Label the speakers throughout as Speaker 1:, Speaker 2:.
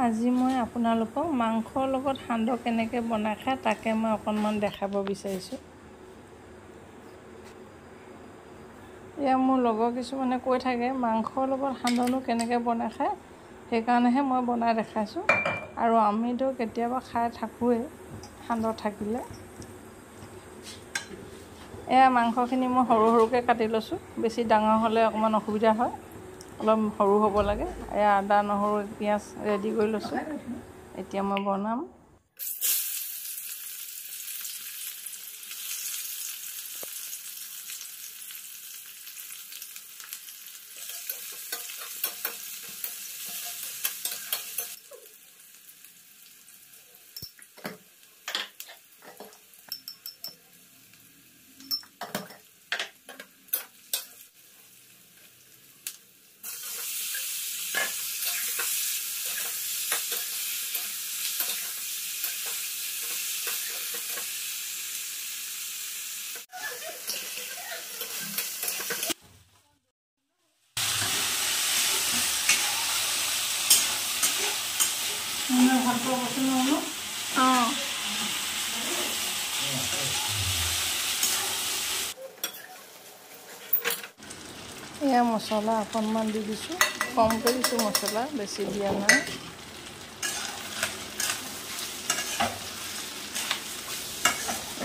Speaker 1: আজি মই আপোনালোকক মাংসৰ লগত সান্দহ কেনেকৈ বনাই খায় তাকে মই অকণমান দেখাব বিচাৰিছোঁ। এয়া মোৰ লগৰ কিছুমানে কৈ থাকে মাংসৰ লগত সান্দহনো কেনেকৈ বনাই খায়, সেইকাৰণেহে মই বনাই দেখাইছোঁ। আৰু আমিতো কেতিয়াবা খাই থাকোঁৱেই সান্দহ থাকিলে। এয়া মাংসখিনি মই সৰু সৰুকৈ কাটি লৈছোঁ, বেছি ডাঙৰ হ'লে অকণমান অসুবিধা হয়, অলপ সৰু হ'ব লাগে। এয়া আদা নহৰু পিঁয়াজ ৰেডি কৰি লৈছোঁ, এতিয়া মই বনাম। এয়া মছলা অকণমান দি দিছোঁ, কমকৈ দিছোঁ মছলা, বেছি দিয়া নাই।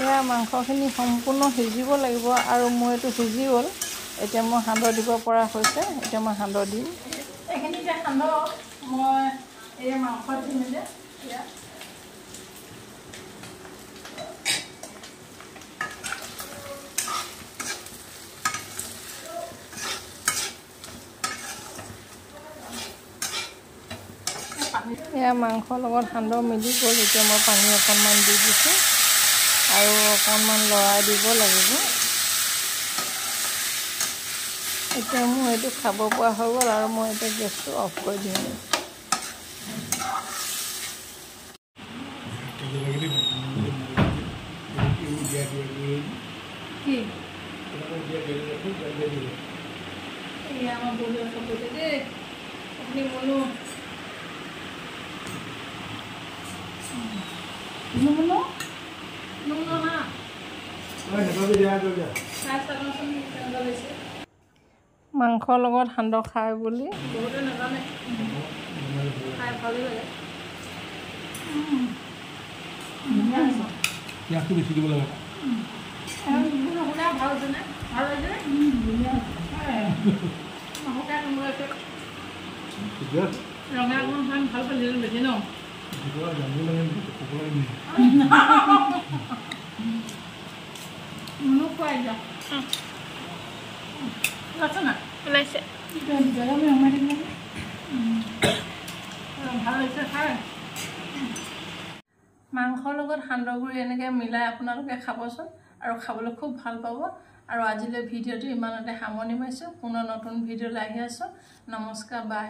Speaker 1: এয়া মাংসখিনি সম্পূৰ্ণ সিজিব লাগিব আৰু মোৰ এইটো সিজি গ'ল। এতিয়া মই সান্দহ দিব পৰা হৈছে, এতিয়া মই সান্দহ দিম। এইখিনি যে সান্দহ মই এই মাংস দিম যে এতিয়া। এয়া মাংসৰ লগত সান্দহ মিলি গ'ল, এতিয়া মই পানী অকণমান দি দিছোঁ আৰু অকণমান লৰাই দিব লাগিব। এতিয়া মোৰ এইটো খাব পৰা হৈ গ'ল আৰু মই এতিয়া গেছটো অফ কৰি দিম। মাংসৰ লগত সান্দহ খাই বুলি বহুতে নাজানে, খাই ভালেই লাগে। বেছি দিব লাগে। ভাল হৈছেনে? ভাল হৈছে ৰঙা অকণমান ভাল পালি বেছি ন? মনো খুৱাই যাওঁ ওলাইছে না? ওলাইছে। ভাল হৈছে খাই। মাংসৰ লগত সান্দহ গুড়ি এনেকৈ মিলাই আপোনালোকে খাবচোন আৰু খাবলৈ খুব ভাল পাব। আৰু আজিলৈ ভিডিঅ'টো ইমানতে সামৰণি মাৰিছোঁ। পুনৰ নতুন ভিডিঅ'লৈ আহি আছোঁ। নমস্কাৰ, বাই।